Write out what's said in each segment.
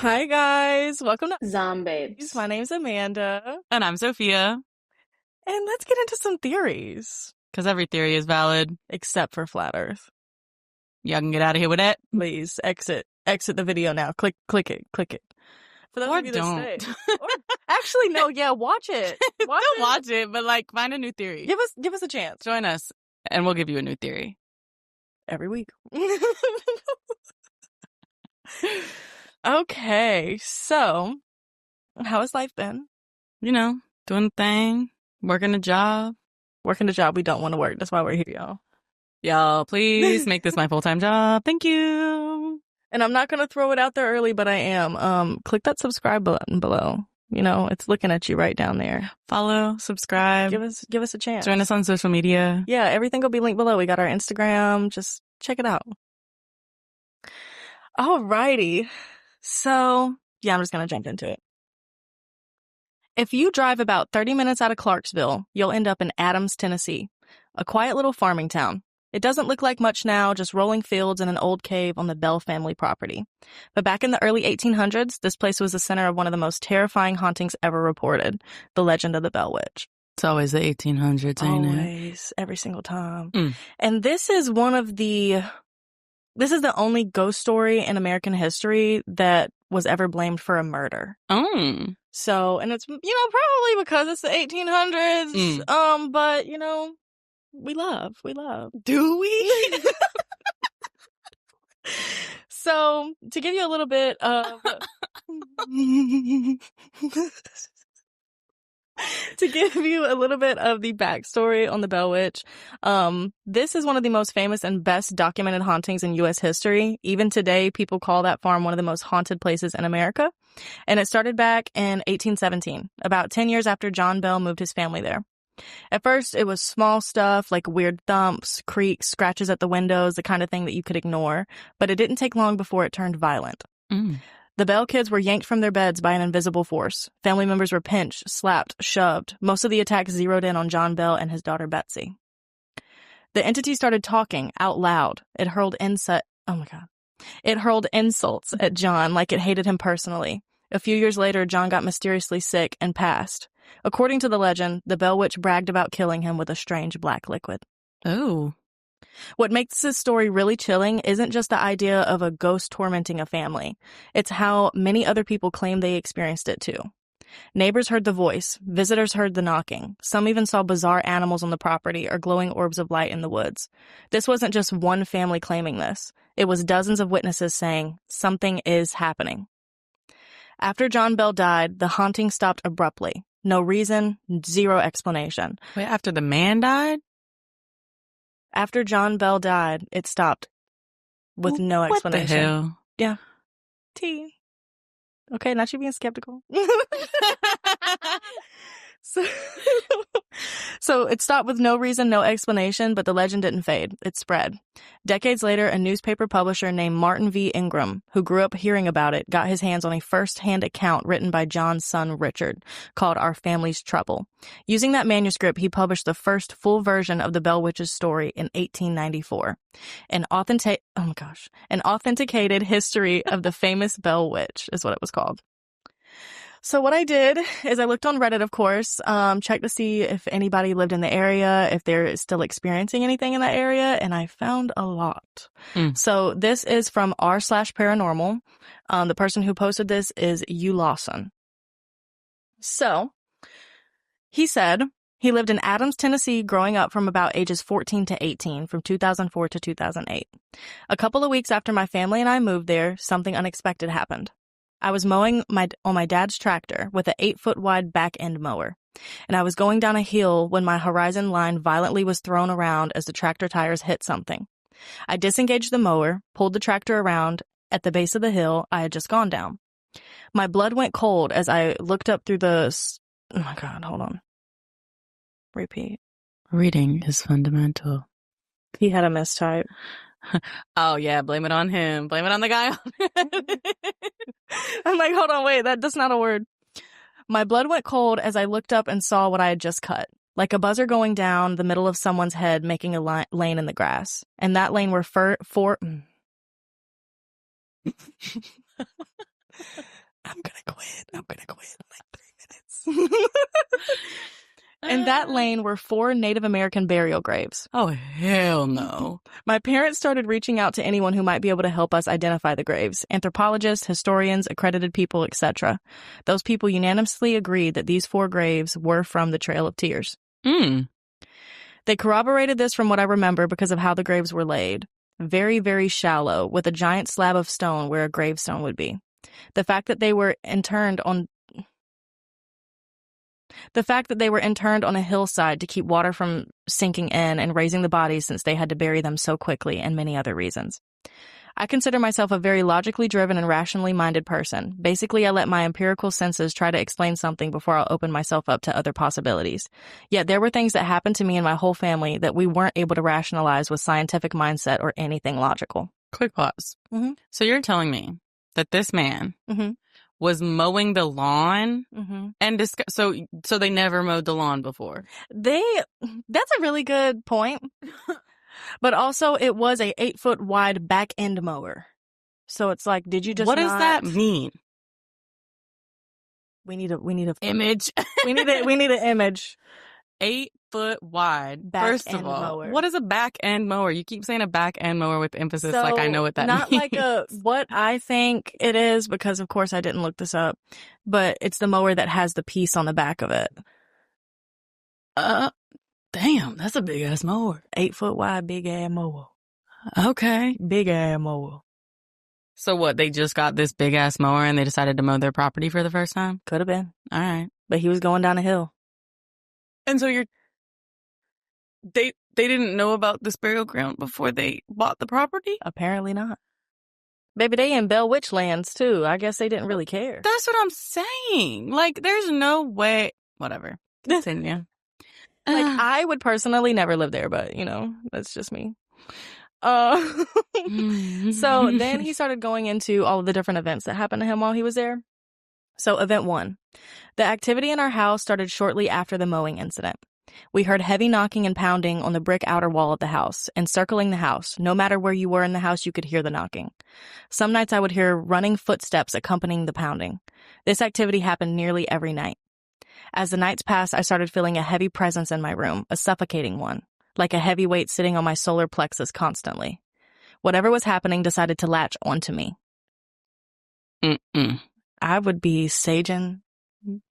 Hi guys, welcome to ZomBabes. My name's Amanda. And I'm Sophia. And let's get into some theories. Because every theory is valid. Except for Flat Earth. Y'all can get out of here with that. Please, exit the video now. Click it. For those or of you don't. that stay. Or, actually, no, yeah, watch it. Watch it, but like find a new theory. Give us a chance. Join us, and we'll give you a new theory. Every week. Okay, so how has life been? You know, doing the thing, working a job. Working a job we don't want to work. That's why we're here, y'all. Y'all, please make this my full-time job. Thank you. And I'm not going to throw it out there early, but I am. Click that subscribe button below. You know, it's looking at you right down there. Follow, subscribe. Give us a chance. Join us on social media. Yeah, everything will be linked below. We got our Instagram. Just check it out. Alrighty. So, yeah, I'm just going to jump into it. If you drive about 30 minutes out of Clarksville, you'll end up in Adams, Tennessee, a quiet little farming town. It doesn't look like much now, just rolling fields and an old cave on the Bell family property. But back in the early 1800s, this place was the center of one of the most terrifying hauntings ever reported, the legend of the Bell Witch. It's always the 1800s, ain't it? Always, every single time. And this is the only ghost story in American history that was ever blamed for a murder. Oh. So, and it's, probably because it's the 1800s. But, we love. Do we? So, to give you a little bit of... To give you a little bit of the backstory on the Bell Witch, this is one of the most famous and best documented hauntings in U.S. history. Even today, people call that farm one of the most haunted places in America. And it started back in 1817, about 10 years after John Bell moved his family there. At first, it was small stuff like weird thumps, creaks, scratches at the windows, the kind of thing that you could ignore. But it didn't take long before it turned violent. The Bell kids were yanked from their beds by an invisible force. Family members were pinched, slapped, shoved. Most of the attacks zeroed in on John Bell and his daughter Betsy. The entity started talking out loud. It hurled insults at John like it hated him personally. A few years later, John got mysteriously sick and passed. According to the legend, the Bell Witch bragged about killing him with a strange black liquid. Oh. What makes this story really chilling isn't just the idea of a ghost tormenting a family. It's how many other people claim they experienced it too. Neighbors heard the voice. Visitors heard the knocking. Some even saw bizarre animals on the property or glowing orbs of light in the woods. This wasn't just one family claiming this. It was dozens of witnesses saying, something is happening. After John Bell died, the haunting stopped abruptly. No reason, zero explanation. Wait, after the man died? After John Bell died, it stopped with no explanation. What the hell? Yeah. T. Okay, not you being skeptical. So it stopped with no reason, no explanation, but the legend didn't fade. It spread. Decades later, a newspaper publisher named Martin V. Ingram, who grew up hearing about it, got his hands on a first-hand account written by John's son, Richard, called Our Family's Trouble. Using that manuscript, he published the first full version of the Bell Witch's story in 1894. An authenticated history of the famous Bell Witch is what it was called. So what I did is I looked on Reddit, of course, checked to see if anybody lived in the area, if they're still experiencing anything in that area, and I found a lot. So this is from r/paranormal. The person who posted this is U. Lawson. So he said he lived in Adams, Tennessee, growing up from about ages 14 to 18, from 2004 to 2008. A couple of weeks after my family and I moved there, something unexpected happened. I was mowing on my dad's tractor with an 8-foot wide back-end mower, and I was going down a hill when my horizon line violently was thrown around as the tractor tires hit something. I disengaged the mower, pulled the tractor around at the base of the hill I had just gone down. My blood went cold as I looked up through the... Oh my God, hold on. Repeat. Reading is fundamental. He had a mistype. Oh, yeah, blame it on him. Blame it on the guy. I'm like, hold on, wait, that's not a word. My blood went cold as I looked up and saw what I had just cut. Like a buzzer going down the middle of someone's head, making a lane in the grass. And that lane were I'm gonna quit in like 3 minutes. In that lane were 4 Native American burial graves. Oh, hell no. My parents started reaching out to anyone who might be able to help us identify the graves. Anthropologists, historians, accredited people, etc. Those people unanimously agreed that these 4 graves were from the Trail of Tears. They corroborated this from what I remember because of how the graves were laid. Very, very shallow, with a giant slab of stone where a gravestone would be. The fact that they were interned on a hillside to keep water from sinking in and raising the bodies since they had to bury them so quickly, and many other reasons. I consider myself a very logically driven and rationally minded person. Basically, I let my empirical senses try to explain something before I'll open myself up to other possibilities. Yet there were things that happened to me and my whole family that we weren't able to rationalize with scientific mindset or anything logical. Quick pause. Mm-hmm. So you're telling me that this man Mm-hmm. was mowing the lawn Mm-hmm. and so they never mowed the lawn before. That's a really good point. But also, it was a 8-foot wide back end mower. So it's like, did you just What does that mean? We need a Image. we need an image. 8-foot wide. Back First end of all, mower. what is a back end mower? You keep saying a back end mower with emphasis, So, like I know what that not means. like what I think it is, because of course I didn't look this up, but it's the mower that has the piece on the back of it. Damn, that's a big ass mower. 8-foot wide, big ass mower. Okay. Big ass mower. So what, they just got this big ass mower and they decided to mow their property for the first time? Could have been. All right. But he was going down a hill. And so they didn't know about this burial ground before they bought the property? Apparently not. Baby, they in Bell Witch lands too. I guess they didn't really care. That's what I'm saying. Like, there's no way. Whatever. Continue. Like, I would personally never live there, but, that's just me. So then he started going into all of the different events that happened to him while he was there. So event 1. The activity in our house started shortly after the mowing incident. We heard heavy knocking and pounding on the brick outer wall of the house, encircling the house. No matter where you were in the house, you could hear the knocking. Some nights I would hear running footsteps accompanying the pounding. This activity happened nearly every night. As the nights passed, I started feeling a heavy presence in my room, a suffocating one, like a heavy weight sitting on my solar plexus constantly. Whatever was happening decided to latch onto me. I would be saging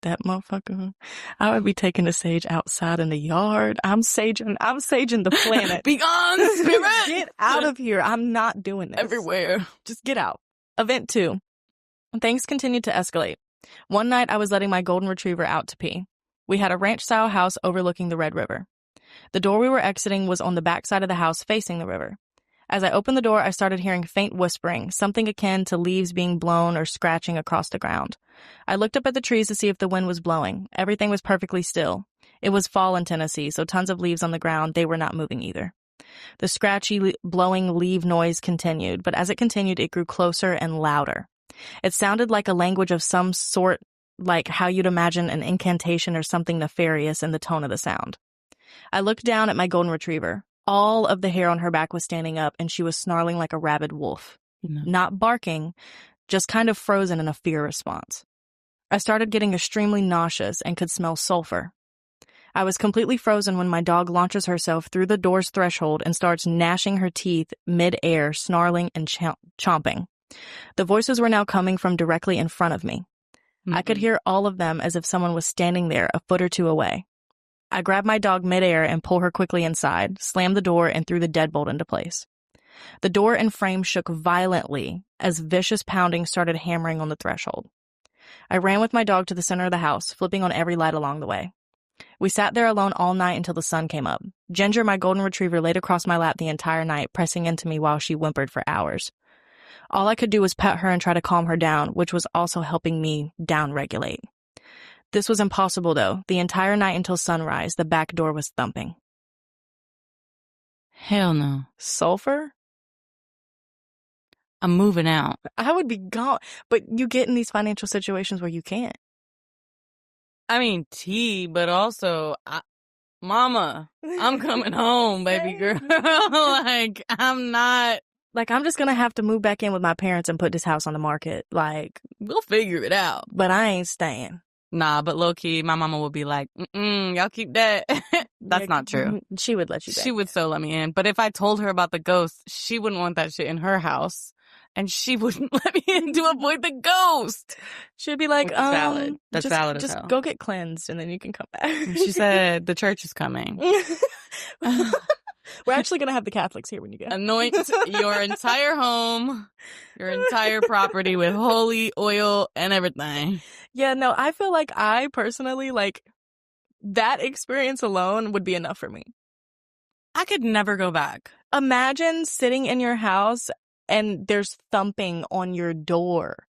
that motherfucker. I would be taking the sage outside in the yard. I'm saging the planet. Be gone, spirit! Get out of here. I'm not doing this. Everywhere. Just get out. Event 2. Things continued to escalate. One night, I was letting my golden retriever out to pee. We had a ranch-style house overlooking the Red River. The door we were exiting was on the back side of the house facing the river. As I opened the door, I started hearing faint whispering, something akin to leaves being blown or scratching across the ground. I looked up at the trees to see if the wind was blowing. Everything was perfectly still. It was fall in Tennessee, so tons of leaves on the ground. They were not moving either. The scratchy, blowing leaf noise continued, but as it continued, it grew closer and louder. It sounded like a language of some sort, like how you'd imagine an incantation or something nefarious in the tone of the sound. I looked down at my golden retriever. All of the hair on her back was standing up, and she was snarling like a rabid wolf. No. Not barking, just kind of frozen in a fear response. I started getting extremely nauseous and could smell sulfur. I was completely frozen when my dog launches herself through the door's threshold and starts gnashing her teeth mid-air, snarling and chomping. The voices were now coming from directly in front of me. I could hear all of them as if someone was standing there a foot or two away. I grabbed my dog midair and pulled her quickly inside, slammed the door, and threw the deadbolt into place. The door and frame shook violently as vicious pounding started hammering on the threshold. I ran with my dog to the center of the house, flipping on every light along the way. We sat there alone all night until the sun came up. Ginger, my golden retriever, laid across my lap the entire night, pressing into me while she whimpered for hours. All I could do was pet her and try to calm her down, which was also helping me down-regulate. This was impossible, though. The entire night until sunrise, the back door was thumping. Hell no. Sulfur? I'm moving out. I would be gone. But you get in these financial situations where you can't. I mean, tea, but also, Mama, I'm coming home, baby girl. Like, I'm not Like, I'm just gonna have to move back in with my parents and put this house on the market. Like, we'll figure it out. But I ain't staying. Nah, but low-key, my mama would be like, y'all keep that. That's not true. She would let you back. She would so let me in. But if I told her about the ghost, she wouldn't want that shit in her house. And she wouldn't let me in to avoid the ghost. She'd be like, valid. That's valid as hell. Just go get cleansed and then you can come back. She said, the church is coming. We're actually going to have the Catholics here when you get. Anoint your entire home, your entire property with holy oil and everything. Yeah, no, I feel like I personally, like, that experience alone would be enough for me. I could never go back. Imagine sitting in your house and there's thumping on your door.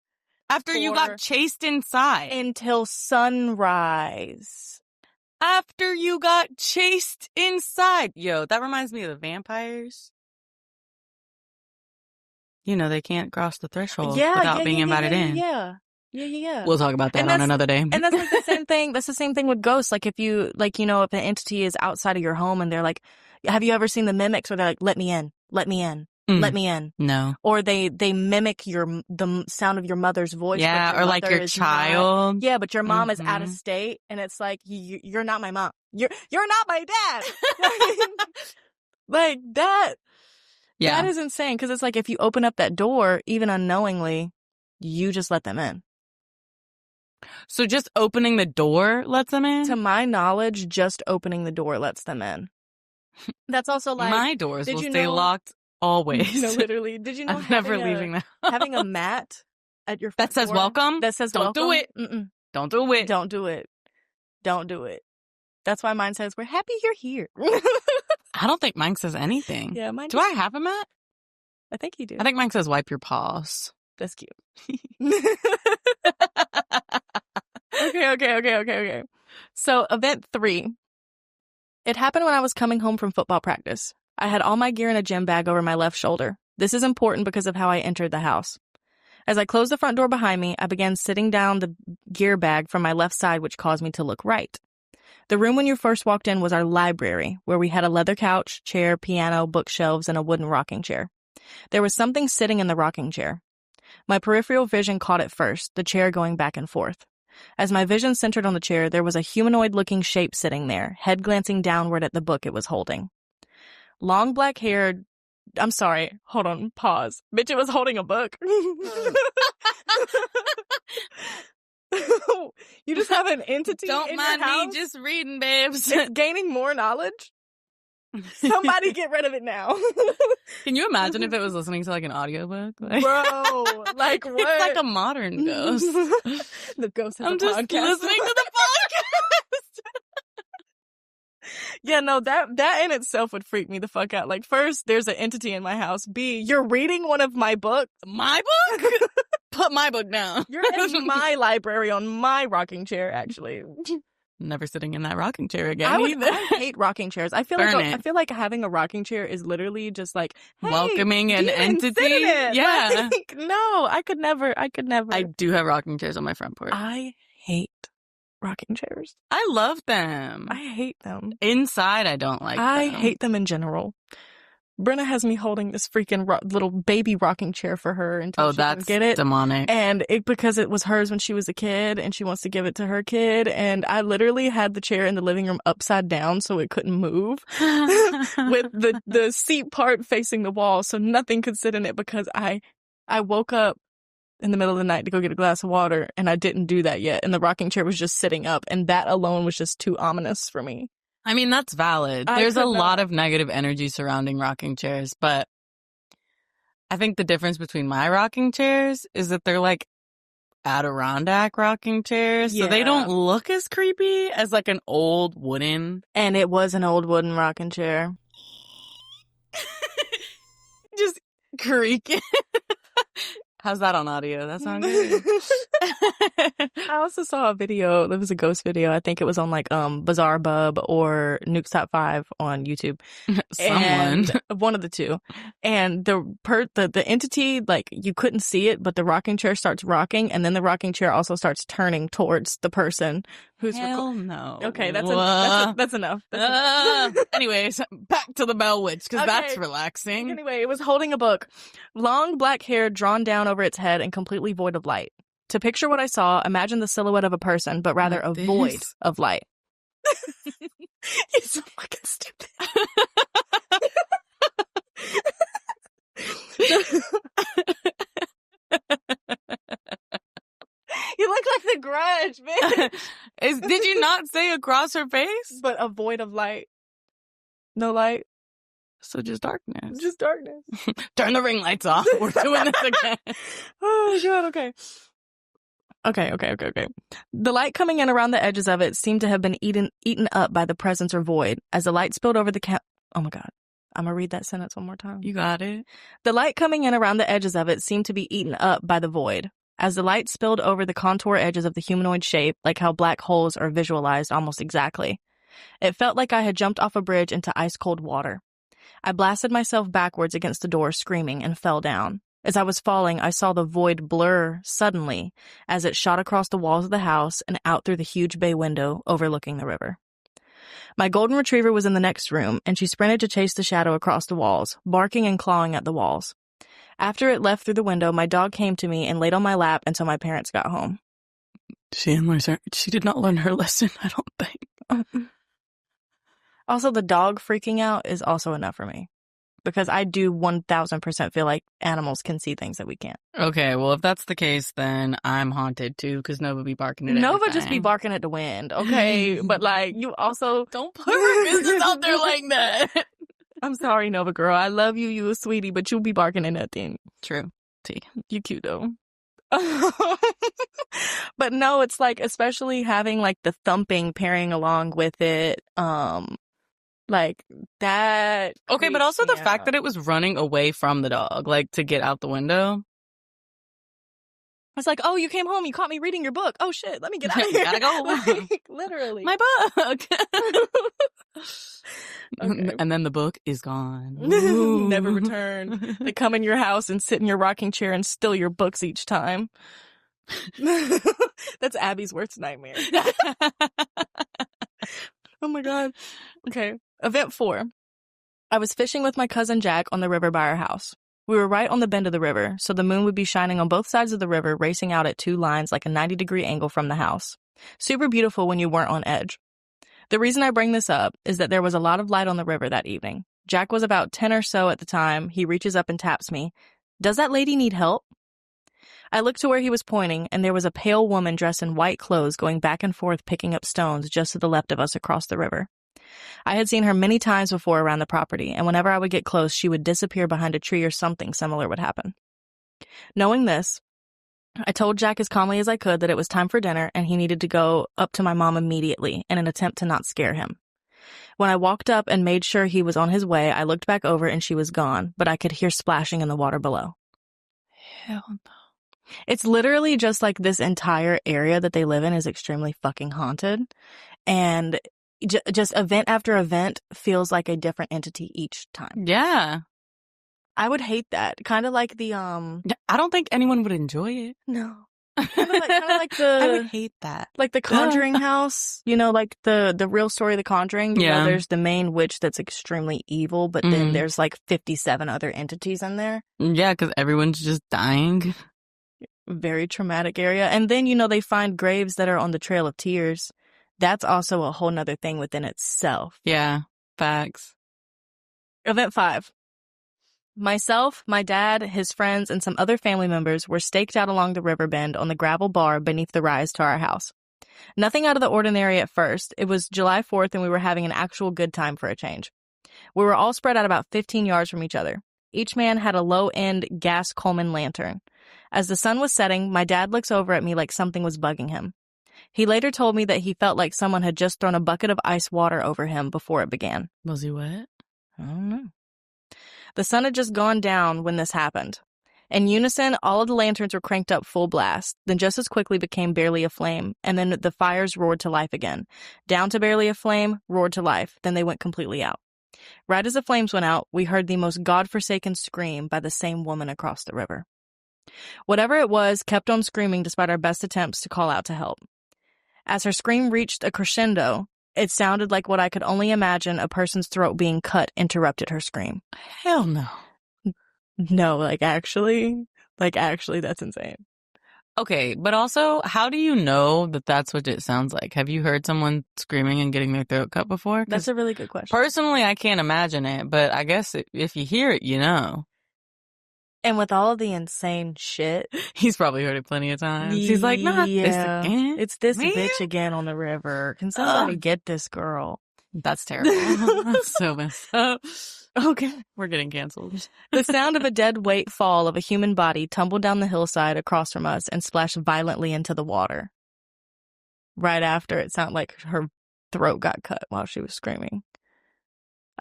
After you got chased inside. Until sunrise. After you got chased inside. Yo, that reminds me of the vampires. You know, they can't cross the threshold without being invited in. Yeah. We'll talk about that on another day. And that's like the same thing. That's the same thing with ghosts. Like if you, like, you know, if an entity is outside of your home and they're like, have you ever seen the mimics where they're like, let me in, let me in. Let me in. No. Or they mimic the sound of your mother's voice. Yeah, or like your child. Yeah, but your mom is out of state, and it's like you're not my mom. You're not my dad. Like that. Yeah, that is insane. Because it's like if you open up that door, even unknowingly, you just let them in. So just opening the door lets them in? To my knowledge, just opening the door lets them in. That's also like my doors will stay locked. Always. No, literally. Did you know I'm never leaving that having a mat at your front that says door, welcome? That says don't welcome? do it. Don't do it. Don't do it. Don't do it. That's why mine says, we're happy you're here. I don't think mine says anything. Yeah, mine do I have a mat? I think you do. I think mine says wipe your paws. That's cute. Okay. So, event 3. It happened when I was coming home from football practice. I had all my gear in a gym bag over my left shoulder. This is important because of how I entered the house. As I closed the front door behind me, I began sitting down the gear bag from my left side, which caused me to look right. The room when you first walked in was our library, where we had a leather couch, chair, piano, bookshelves, and a wooden rocking chair. There was something sitting in the rocking chair. My peripheral vision caught it first, the chair going back and forth. As my vision centered on the chair, there was a humanoid-looking shape sitting there, head glancing downward at the book it was holding. Long black hair. I'm sorry. Hold on. Pause. Bitch, it was holding a book. You just have an entity Don't in mind your house? me just reading, babes. It's gaining more knowledge. Somebody get rid of it now. Can you imagine if it was listening to like an audiobook? Like, bro, like what? It's like a modern ghost. The ghost has I'm a just podcast. listening to the podcast. Yeah, no, that in itself would freak me the fuck out. Like, first, there's an entity in my house. B, you're reading one of my books. My book? Put my book down. You're in my library on my rocking chair, actually. Never sitting in that rocking chair again. I hate rocking chairs. I feel like having a rocking chair is literally just like, hey, welcoming an entity. Sit in it. Yeah. Like, no, I could never. I do have rocking chairs on my front porch. I hate rocking chairs. I love them. I hate them. Inside, I don't like them. I hate them in general. Brenna has me holding this freaking little baby rocking chair for her until she can get it. Demonic. And because it was hers when she was a kid and she wants to give it to her kid. And I literally had the chair in the living room upside down so it couldn't move with the seat part facing the wall so nothing could sit in it because I woke up in the middle of the night to go get a glass of water and I didn't do that yet. And the rocking chair was just sitting up and that alone was just too ominous for me. I mean, that's valid. There's a lot of negative energy surrounding rocking chairs, but I think the difference between my rocking chairs is that they're like Adirondack rocking chairs, so they don't look as creepy as like an old wooden. And it was an old wooden rocking chair. Just creaking. How's that on audio? That sounds good. I also saw a video. There was a ghost video. I think it was on like Bizarre Bub or Nuke's Top 5 on YouTube. One of the two. And the entity, like you couldn't see it, but the rocking chair starts rocking, and then the rocking chair also starts turning towards the person Hell no. Okay, that's enough. That's enough. Anyways, back to the Bell Witch, because that's relaxing. Anyway, it was holding a book. Long black hair drawn down over its head and completely void of light. To picture what I saw, imagine the silhouette of a person, but rather a void of light. You're so fucking stupid. You look like the Grudge, bitch. Did you not say across her face? But a void of light. No light. So just darkness. Just darkness. Turn the ring lights off. We're doing this again. Oh, God, okay. Okay. The light coming in around the edges of it seemed to have been eaten up by the presence or void. As the light spilled over the Oh, my God. I'm going to read that sentence one more time. You got it. The light coming in around the edges of it seemed to be eaten up by the void. As the light spilled over the contour edges of the humanoid shape, like how black holes are visualized almost exactly. It felt like I had jumped off a bridge into ice-cold water. I blasted myself backwards against the door, screaming, and fell down. As I was falling, I saw the void blur suddenly as it shot across the walls of the house and out through the huge bay window overlooking the river. My golden retriever was in the next room, and she sprinted to chase the shadow across the walls, barking and clawing at the walls. After it left through the window, my dog came to me and laid on my lap until my parents got home. She did not learn her lesson, I don't think. Also, the dog freaking out is also enough for me. Because I do 1000% feel like animals can see things that we can't. Okay, well, if that's the case, then I'm haunted too, because Nova be barking at Nova everything. just be barking at the wind, okay? But, like, you also... Don't put her business out there like that. I'm sorry, Nova girl. I love you. You a sweetie, but you'll be barking at nothing. True. T. You cute, though. But no, it's like, especially having, like, the thumping pairing along with it, like, that... Okay, but also the fact that it was running away from the dog, like, to get out the window. It's like, oh, you came home, you caught me reading your book. Oh, shit, let me get out of here. Gotta go. Like, literally. My book! Okay. And then the book is gone. Never return. They come in your house and sit in your rocking chair and steal your books each time. That's Abby's worst nightmare. Oh my God. Okay. Event 4. I was fishing with my cousin Jack on the river by our house. We were right on the bend of the river, so the moon would be shining on both sides of the river, racing out at 2 lines like a 90-degree angle from the house. Super beautiful when you weren't on edge. The reason I bring this up is that there was a lot of light on the river that evening. Jack was about 10 or so at the time. He reaches up and taps me. Does that lady need help? I looked to where he was pointing, and there was a pale woman dressed in white clothes going back and forth picking up stones just to the left of us across the river. I had seen her many times before around the property, and whenever I would get close, she would disappear behind a tree or something similar would happen. Knowing this, I told Jack as calmly as I could that it was time for dinner and he needed to go up to my mom immediately in an attempt to not scare him. When I walked up and made sure he was on his way, I looked back over and she was gone, but I could hear splashing in the water below. Hell no. It's literally just like this entire area that they live in is extremely fucking haunted. And just event after event feels like a different entity each time. Yeah. I would hate that. Kind of like the I don't think anyone would enjoy it. No. Kind of like the I would hate that. Like the Conjuring house, you know, like the real story of The Conjuring. You know, there's the main witch that's extremely evil, but then there's like 57 other entities in there. Yeah, because everyone's just dying. Very traumatic area. And then, you know, they find graves that are on the Trail of Tears. That's also a whole nother thing within itself. Yeah, facts. Event 5. Myself, my dad, his friends, and some other family members were staked out along the river bend on the gravel bar beneath the rise to our house. Nothing out of the ordinary at first. It was July 4th and we were having an actual good time for a change. We were all spread out about 15 yards from each other. Each man had a low-end gas Coleman lantern. As the sun was setting, my dad looks over at me like something was bugging him. He later told me that he felt like someone had just thrown a bucket of ice water over him before it began. Was he wet? I don't know. The sun had just gone down when this happened. In unison, all of the lanterns were cranked up full blast, then just as quickly became barely a flame, and then the fires roared to life again. Down to barely a flame, roared to life, then they went completely out. Right as the flames went out, we heard the most godforsaken scream by the same woman across the river. Whatever it was kept on screaming despite our best attempts to call out to help. As her scream reached a crescendo, it sounded like what I could only imagine a person's throat being cut interrupted her scream. Hell no. No, like actually, that's insane. Okay, but also, how do you know that that's what it sounds like? Have you heard someone screaming and getting their throat cut before? That's a really good question. Personally, I can't imagine it, but I guess if you hear it, you know. And with all of the insane shit. He's probably heard it plenty of times. He's like, not this again. It's this bitch again on the river. Can somebody get this girl? That's terrible. That's so messed up. Okay. We're getting canceled. The sound of a dead weight fall of a human body tumbled down the hillside across from us and splashed violently into the water. Right after, it sounded like her throat got cut while she was screaming.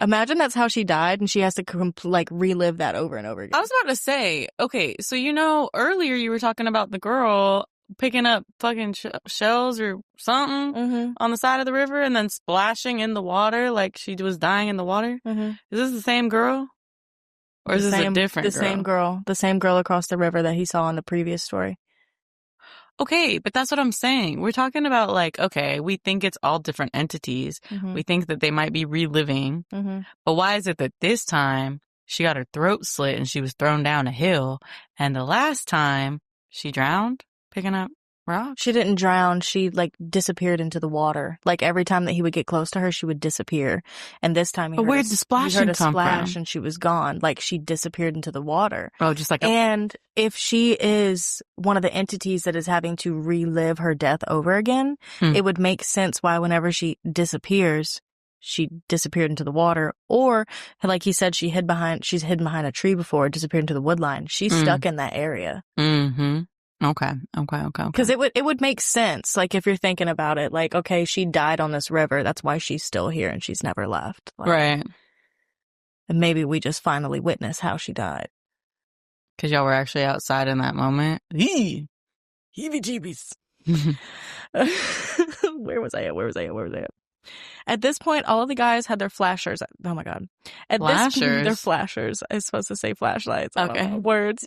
Imagine that's how she died and she has to relive that over and over again. I was about to say, okay, so earlier you were talking about the girl picking up fucking shells or something on the side of the river and then splashing in the water like she was dying in the water. Is this the same girl? Or is this a different girl? Same girl. The same girl across the river that he saw in the previous story. Okay, but that's what I'm saying. We're talking about okay, we think it's all different entities. We think that they might be reliving. But why is it that this time she got her throat slit and she was thrown down a hill and the last time she drowned picking up rocks? She didn't drown. She disappeared into the water. Like every time that he would get close to her, she would disappear. And this time but where'd the splashing come splash from? And she was gone. Like she disappeared into the water. Oh, just like And if she is one of the entities that is having to relive her death over again, it would make sense why whenever she disappears, she disappeared into the water. Or like he said, she's hidden behind a tree before, disappeared into the wood line. She's stuck in that area. Okay. Because it would make sense, if you're thinking about it, okay, she died on this river. That's why she's still here and she's never left. Right. And maybe we just finally witnessed how she died. Because y'all were actually outside in that moment. Heebie-jeebies. Where was I at? At this point, all of the guys had their flashers. Oh my God. Flashers? They're flashers. I was supposed to say flashlights. Okay. Words.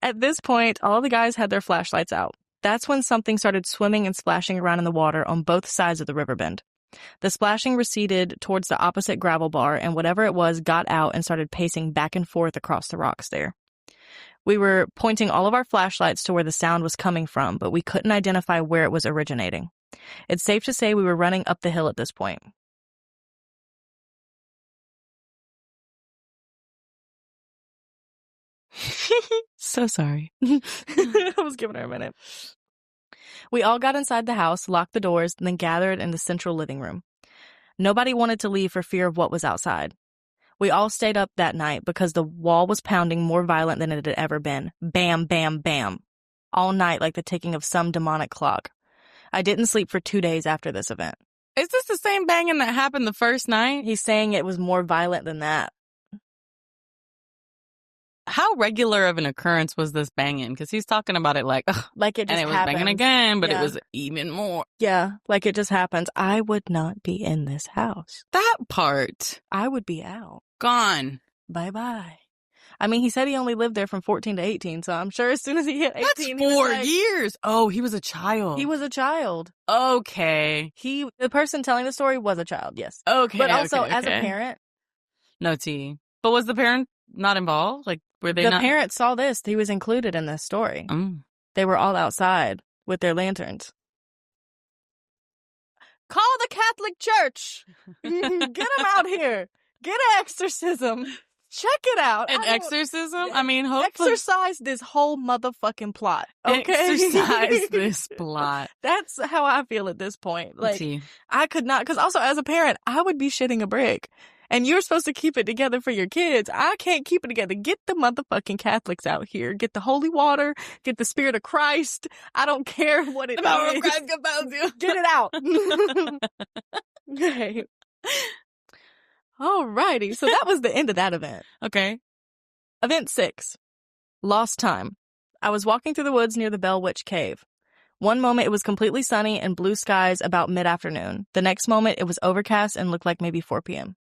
At this point, all of the guys had their flashlights out. That's when something started swimming and splashing around in the water on both sides of the river bend. The splashing receded towards the opposite gravel bar, and whatever it was got out and started pacing back and forth across the rocks there. We were pointing all of our flashlights to where the sound was coming from, but we couldn't identify where it was originating. It's safe to say we were running up the hill at this point. So sorry. I was giving her a minute. We all got inside the house, locked the doors, and then gathered in the central living room. Nobody wanted to leave for fear of what was outside. We all stayed up that night because the wall was pounding more violent than it had ever been. Bam, bam, bam. All night like the ticking of some demonic clock. I didn't sleep for 2 days after this event. Is this the same banging that happened the first night? He's saying it was more violent than that. How regular of an occurrence was this banging? Because he's talking about it like it just happened. And it was banging again, but it was even more. Yeah, like it just happens. I would not be in this house. That part. I would be out. Gone. Bye-bye. I mean, he said he only lived there from 14 to 18, so I'm sure as soon as he hit 18... That's 4 years! Oh, he was a child. He was a child. Okay. The person telling the story was a child, yes. Okay, but also, as a parent... No tea. But was the parent not involved? Were they not... The parent saw this. He was included in this story. They were all outside with their lanterns. Call the Catholic Church! Get them out here! Get an exorcism! Check it out. An exorcism? I mean, hopefully... Exercise this whole motherfucking plot, okay? Exercise this plot. That's how I feel at this point. I could not... Because also, as a parent, I would be shitting a brick. And you're supposed to keep it together for your kids. I can't keep it together. Get the motherfucking Catholics out here. Get the holy water. Get the Spirit of Christ. I don't care what it is. The power of Christ compels you. Get it out. Okay. Alrighty. So that was the end of that event. Okay. Event 6. Lost time. I was walking through the woods near the Bell Witch Cave. One moment it was completely sunny and blue skies about mid-afternoon. The next moment it was overcast and looked like maybe 4 p.m.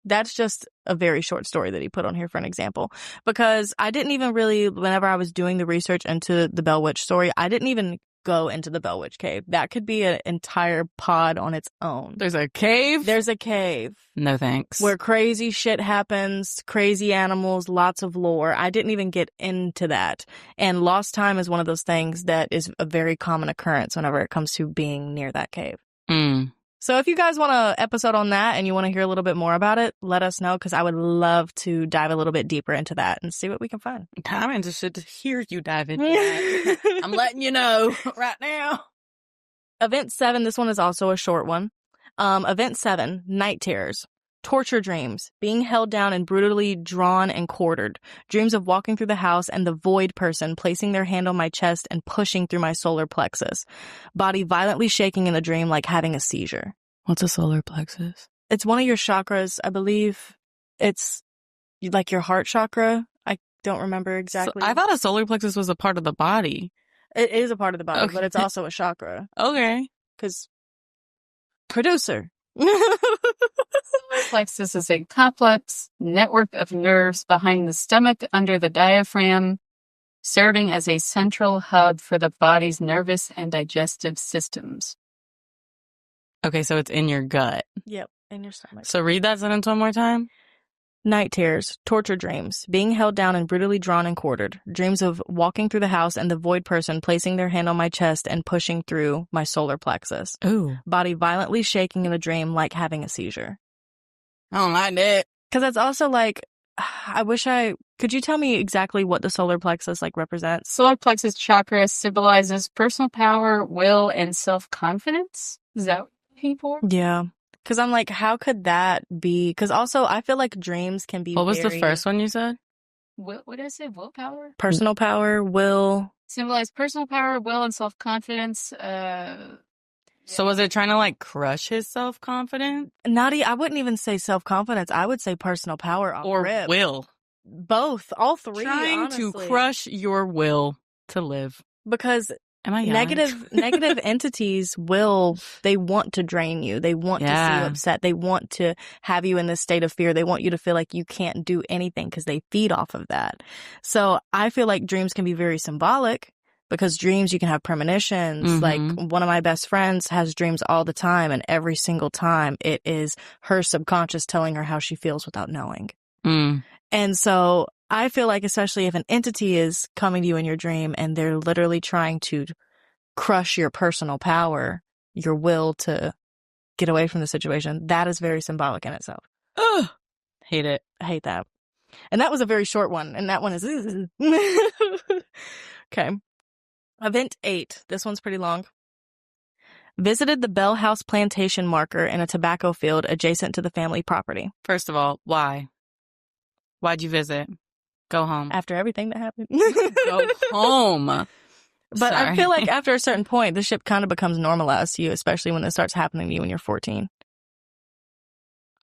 That's just a very short story that he put on here for an example. Because I didn't even really, whenever I was doing the research into the Bell Witch story, I didn't even go into the Bell Witch Cave. That could be an entire pod on its own. There's a cave? There's a cave. No thanks. Where crazy shit happens, crazy animals, lots of lore. I didn't even get into that. And lost time is one of those things that is a very common occurrence whenever it comes to being near that cave. So if you guys want an episode on that and you want to hear a little bit more about it, let us know, because I would love to dive a little bit deeper into that and see what we can find. I'm interested to hear you dive into that. I'm letting you know right now. Event 7, this one is also a short one. Event 7, night terrors. Torture dreams, being held down and brutally drawn and quartered. Dreams of walking through the house and the void person placing their hand on my chest and pushing through my solar plexus. Body violently shaking in the dream like having a seizure. What's a solar plexus? It's one of your chakras. I believe it's like your heart chakra. I don't remember exactly. So I thought a solar plexus was a part of the body. It is a part of the body, Okay. but it's also a chakra. Okay. Because producer. Solar plexus is a complex network of nerves behind the stomach under the diaphragm, serving as a central hub for the body's nervous and digestive systems. Okay, so it's in your gut. Yep, in your stomach. So read that sentence one more time. Night terrors, torture dreams, being held down and brutally drawn and quartered. Dreams of walking through the house and the void person placing their hand on my chest and pushing through my solar plexus. Ooh. Body violently shaking in the dream like having a seizure. I don't like that. Because that's also like, could you tell me exactly what the solar plexus like represents? Solar plexus chakra symbolizes personal power, will, and self-confidence. Is that what you're looking for? Yeah. Because I'm like, how could that be? Because also, I feel like dreams can be What was the first one you said? What did I say? Willpower? Personal power, will. Symbolize personal power, will, and self-confidence. So was it trying to like crush his self-confidence? I wouldn't even say self-confidence. I would say personal power Or rip. will? Both. All three, Trying honestly. to crush your will to live. Because Am I young? negative entities they want to drain you. They want to see you upset. They want to have you in this state of fear. They want you to feel like you can't do anything because they feed off of that. So I feel like dreams can be very symbolic, because dreams, you can have premonitions. Mm-hmm. Like one of my best friends has dreams all the time, and every single time it is her subconscious telling her how she feels without knowing. And so I feel like, especially if an entity is coming to you in your dream and they're literally trying to crush your personal power, your will to get away from the situation, that is very symbolic in itself. Ugh. Hate it. I hate that. And that was a very short one. And that one is... Okay. Event 8. This one's pretty long. Visited the Bell House plantation marker in a tobacco field adjacent to the family property. First of all, why? Why'd you visit? Go home. After everything that happened. Go home. But Sorry. I feel like after a certain point, the ship kind of becomes normalized to you, especially when it starts happening to you when you're 14.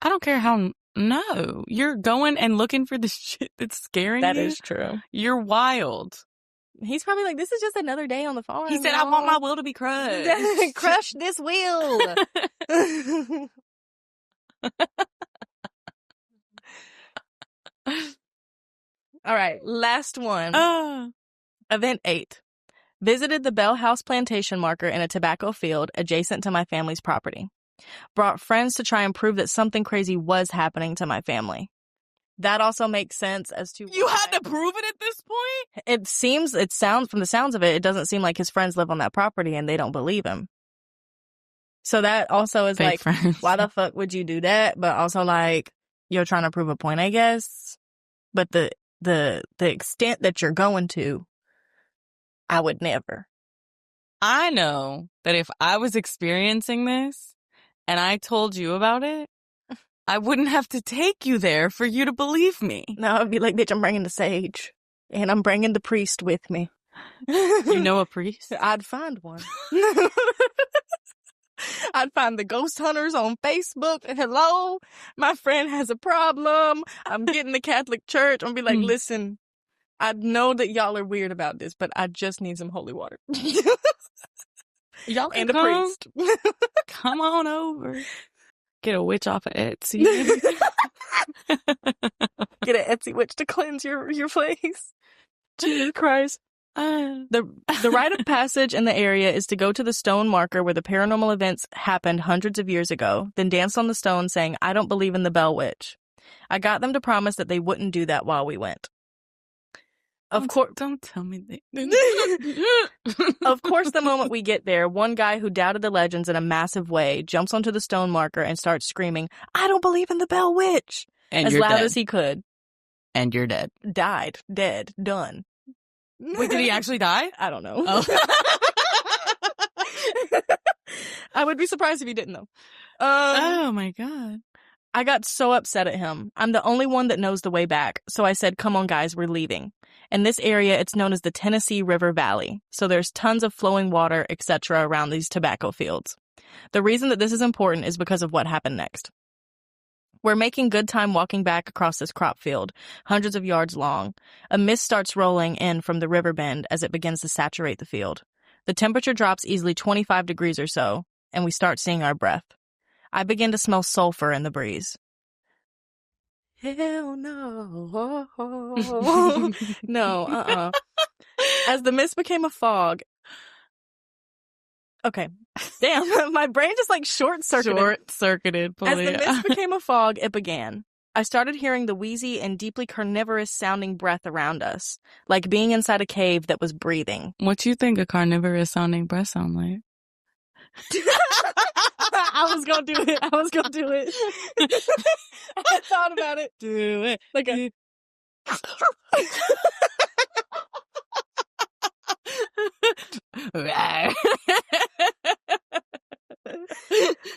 I don't care how... No. You're going and looking for the shit that's scaring you. That is true. You're wild. He's probably like, this is just another day on the farm. He said, I want my will to be crushed. Crush this wheel. All right, last one. Event 8. Visited the Bell House plantation marker in a tobacco field adjacent to my family's property. Brought friends to try and prove that something crazy was happening to my family. That also makes sense as to You why. had to prove it at this point? From the sounds of it, it doesn't seem like his friends live on that property and they don't believe him. So that also is Fake like, friends. why the fuck would you do that? But also like, you're trying to prove a point, I guess. But the extent that you're going to, I would never. I know that if I was experiencing this and I told you about it, I wouldn't have to take you there for you to believe me. No, I'd be like, bitch, I'm bringing the sage. And I'm bringing the priest with me. You know a priest? I'd find one. I'd find the ghost hunters on Facebook. And hello, my friend has a problem. I'm getting the Catholic Church. I'm gonna be like, listen, I know that y'all are weird about this, but I just need some holy water. Y'all and a come? priest. Come on over. Get a witch off of Etsy. Get an Etsy witch to cleanse your face. Jesus Christ. The rite of passage in the area is to go to the stone marker where the paranormal events happened hundreds of years ago, then dance on the stone saying, "I don't believe in the Bell Witch." I got them to promise that they wouldn't do that while we went. Of course, don't tell me Of course, the moment we get there, one guy who doubted the legends in a massive way jumps onto the stone marker and starts screaming, "I don't believe in the Bell Witch," and as you're loud dead. as he could. And you're dead. Died. Dead. Done. Wait, did he actually die? I don't know. Oh. I would be surprised if he didn't, though. Oh, my God. I got so upset at him. I'm the only one that knows the way back, so I said, "Come on, guys, we're leaving." In this area, it's known as the Tennessee River Valley, so there's tons of flowing water, etc. around these tobacco fields. The reason that this is important is because of what happened next. We're making good time walking back across this crop field, hundreds of yards long. A mist starts rolling in from the river bend as it begins to saturate the field. The temperature drops easily 25 degrees or so, and we start seeing our breath. I begin to smell sulfur in the breeze. Hell no. No, As the mist became a fog. Okay. Damn, my brain just like short-circuited. Short-circuited. As the mist became a fog, it began. I started hearing the wheezy and deeply carnivorous sounding breath around us, like being inside a cave that was breathing. What do you think a carnivorous sounding breath sound like? I was gonna do it. I thought about it. Do it. Like a...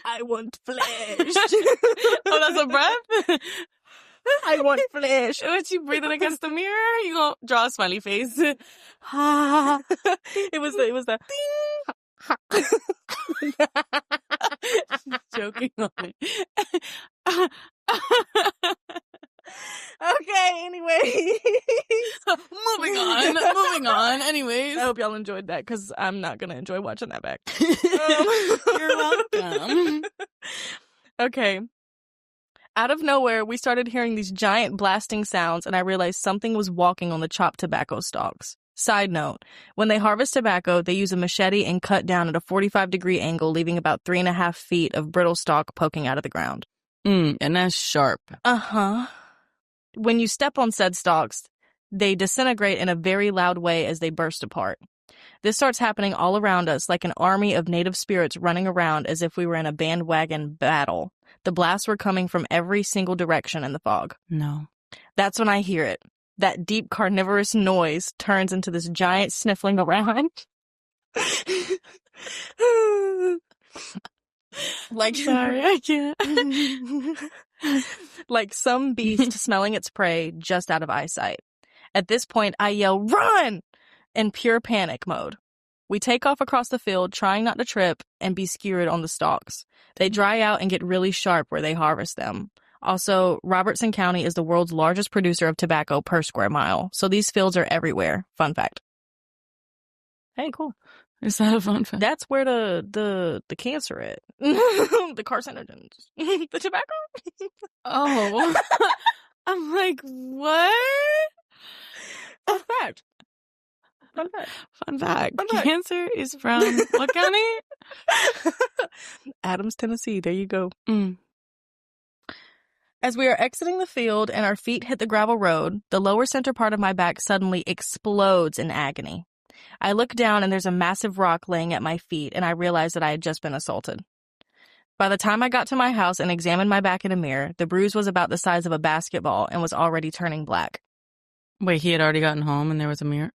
I want flesh. Oh, that's a breath? I want flesh. What, you breathing against the mirror? You gonna draw a smiley face? It was the joking on it. Okay, anyway. Moving on. Anyways. I hope y'all enjoyed that, because I'm not going to enjoy watching that back. You're welcome. Okay. Out of nowhere, we started hearing these giant blasting sounds, and I realized something was walking on the chopped tobacco stalks. Side note, when they harvest tobacco, they use a machete and cut down at a 45-degree angle, leaving about 3.5 feet of brittle stalk poking out of the ground. And that's sharp. Uh-huh. When you step on said stalks, they disintegrate in a very loud way as they burst apart. This starts happening all around us, like an army of native spirits running around as if we were in a bandwagon battle. The blasts were coming from every single direction in the fog. No. That's when I hear it. That deep carnivorous noise turns into this giant sniffling around. Like, sorry, I can't. Like some beast smelling its prey just out of eyesight. At this point, I yell, "Run!" in pure panic mode. We take off across the field, trying not to trip and be skewered on the stalks. They dry out and get really sharp where they harvest them. Also, Robertson County is the world's largest producer of tobacco per square mile, so these fields are everywhere. Fun fact. Hey, cool. Is that a fun fact? That's where the cancer is. The carcinogens. The tobacco. Oh. I'm like, what? Fun fact. Fun fact. Cancer is from what county? Adams, Tennessee. There you go. Mm. As we are exiting the field and our feet hit the gravel road, the lower center part of my back suddenly explodes in agony. I look down and there's a massive rock laying at my feet, and I realize that I had just been assaulted. By the time I got to my house and examined my back in a mirror, the bruise was about the size of a basketball and was already turning black. Wait, he had already gotten home and there was a mirror?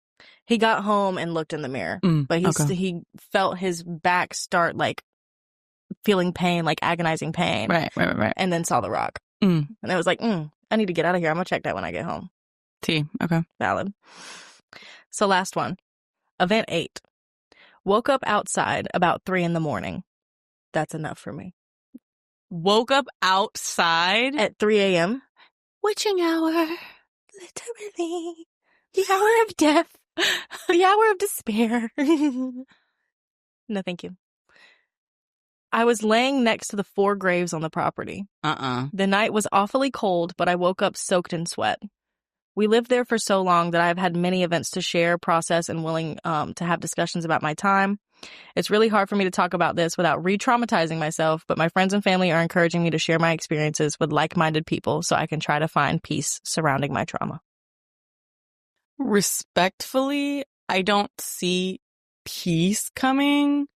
He got home and looked in the mirror, but he felt his back start, like, feeling pain, like agonizing pain. Right. And then saw the rock. And I was like, I need to get out of here. I'm going to check that when I get home. Okay. Valid. So last one. Event 8. Woke up outside about 3 a.m. That's enough for me. Woke up outside? At 3 a.m. Witching hour. Literally. The hour of death. The hour of despair. No, thank you. I was laying next to the 4 graves on the property. The night was awfully cold, but I woke up soaked in sweat. We lived there for so long that I've had many events to share, process, and willing to have discussions about my time. It's really hard for me to talk about this without re-traumatizing myself, but my friends and family are encouraging me to share my experiences with like-minded people so I can try to find peace surrounding my trauma. Respectfully, I don't see peace coming.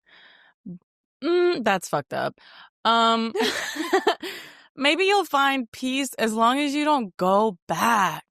That's fucked up. Maybe you'll find peace as long as you don't go back.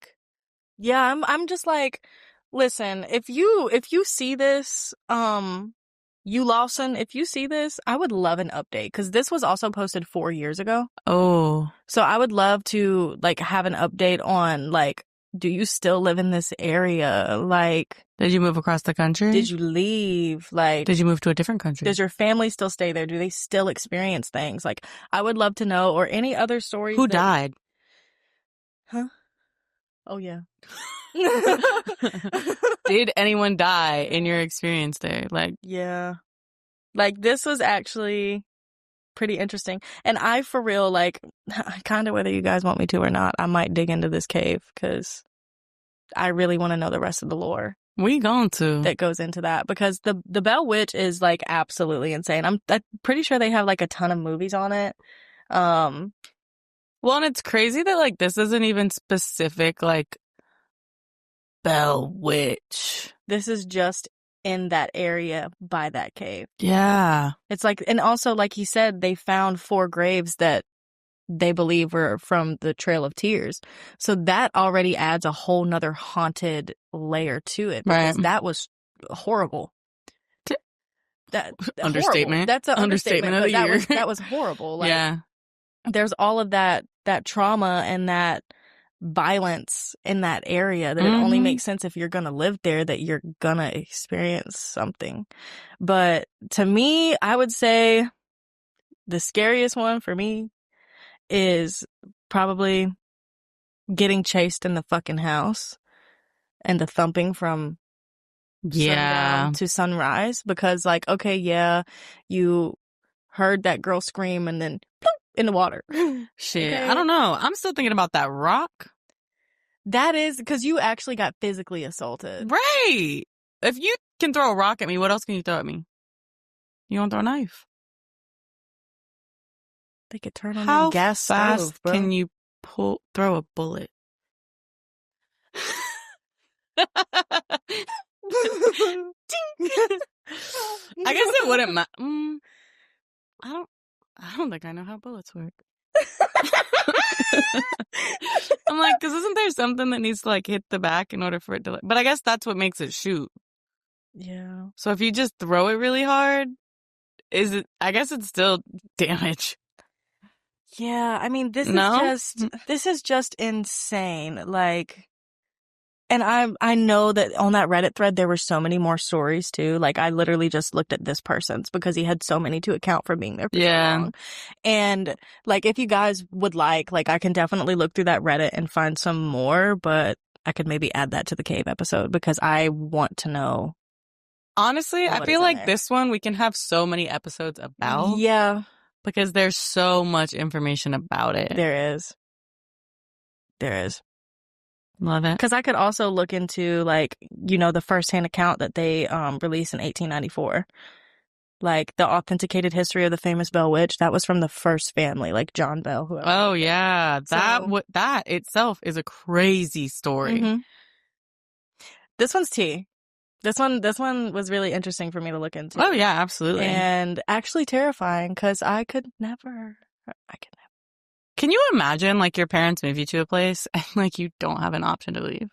Yeah, I'm just like, listen, if you see this, you Lawson, if you see this, I would love an update because this was also posted 4 years ago. Oh. So I would love to like have an update on like, do you still live in this area? Like, did you move across the country? Did you leave? Like, did you move to a different country? Does your family still stay there? Do they still experience things? Like, I would love to know, or any other stories. Who died? Huh? Oh, yeah. Did anyone die in your experience there? Like, yeah. Like, this was actually pretty interesting. And I, for real, like, kind of whether you guys want me to or not, I might dig into this cave because I really want to know the rest of the lore. We going to. That goes into that because the Bell Witch is like absolutely insane. I'm pretty sure they have like a ton of movies on it. Well, and it's crazy that like this isn't even specific like Bell Witch. This is just in that area by that cave. Yeah. It's like, and also like he said, they found 4 graves that they believe were from the Trail of Tears. So that already adds a whole nother haunted layer to it because that was horrible. That understatement. Horrible. That's an understatement of the year. That was horrible. Like, yeah. There's all of that trauma and that violence in that area that it only makes sense if you're gonna live there that you're gonna experience something. But to me, I would say the scariest one for me is probably getting chased in the fucking house and the thumping from sundown to sunrise because like, okay, yeah, you heard that girl scream and then ploop, in the water. Shit, okay. I don't know. I'm still thinking about that rock. That is because you actually got physically assaulted. Right. If you can throw a rock at me, what else can you throw at me? You want to throw a knife? They could turn on your gas fast stove, bro. Can you throw a bullet? I guess it wouldn't matter. I don't think I know how bullets work. I'm like, because isn't there something that needs to like hit the back in order for it to? But I guess that's what makes it shoot. Yeah. So if you just throw it really hard, I guess it's still damage. Yeah, I mean, this is just insane. Like, and I know that on that Reddit thread, there were so many more stories too. Like, I literally just looked at this person's because he had so many to account for being there for so long. And like, if you guys would like, I can definitely look through that Reddit and find some more, but I could maybe add that to the cave episode because I want to know. Honestly, I feel like this one we can have so many episodes about. Yeah. Because there's so much information about it. There is. Love it. Because I could also look into, like, you know, the first-hand account that they released in 1894. Like, the authenticated history of the famous Bell Witch. That was from the first family, like John Bell. Whoever. Oh, yeah. That itself is a crazy story. Mm-hmm. This one's tea. This one was really interesting for me to look into. Oh, yeah, absolutely. And actually terrifying because I could never. Can you imagine, like, your parents move you to a place and, like, you don't have an option to leave?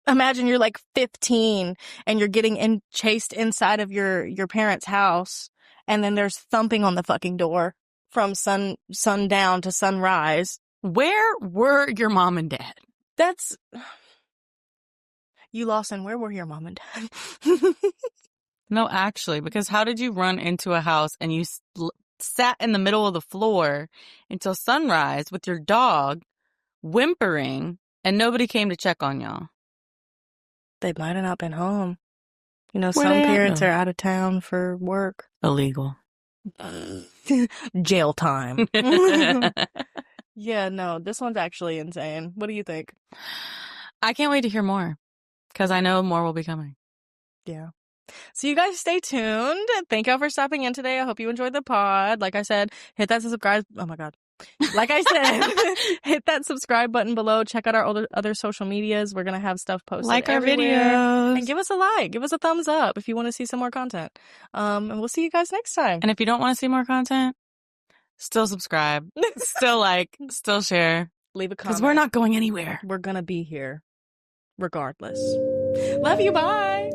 Imagine you're, like, 15 and you're getting chased inside of your parents' house and then there's thumping on the fucking door from sundown to sunrise. Where were your mom and dad? That's... You, Lawson, where were your mom and dad? No, actually, because how did you run into a house and you sat in the middle of the floor until sunrise with your dog whimpering and nobody came to check on y'all? They might have not been home. You know, some parents are out of town for work. Illegal. Jail time. Yeah, no, this one's actually insane. What do you think? I can't wait to hear more because I know more will be coming. Yeah. So you guys stay tuned. Thank y'all for stopping in today. I hope you enjoyed the pod. Like I said, hit that subscribe. Oh my God. Like I said, hit that subscribe button below. Check out our other social medias. We're going to have stuff posted like our everywhere. videos. And give us a like. Give us a thumbs up if you want to see some more content. And we'll see you guys next time. And if you don't want to see more content, still subscribe, still like, still share. Leave a comment. Because we're not going anywhere. We're going to be here regardless. Love you. Bye.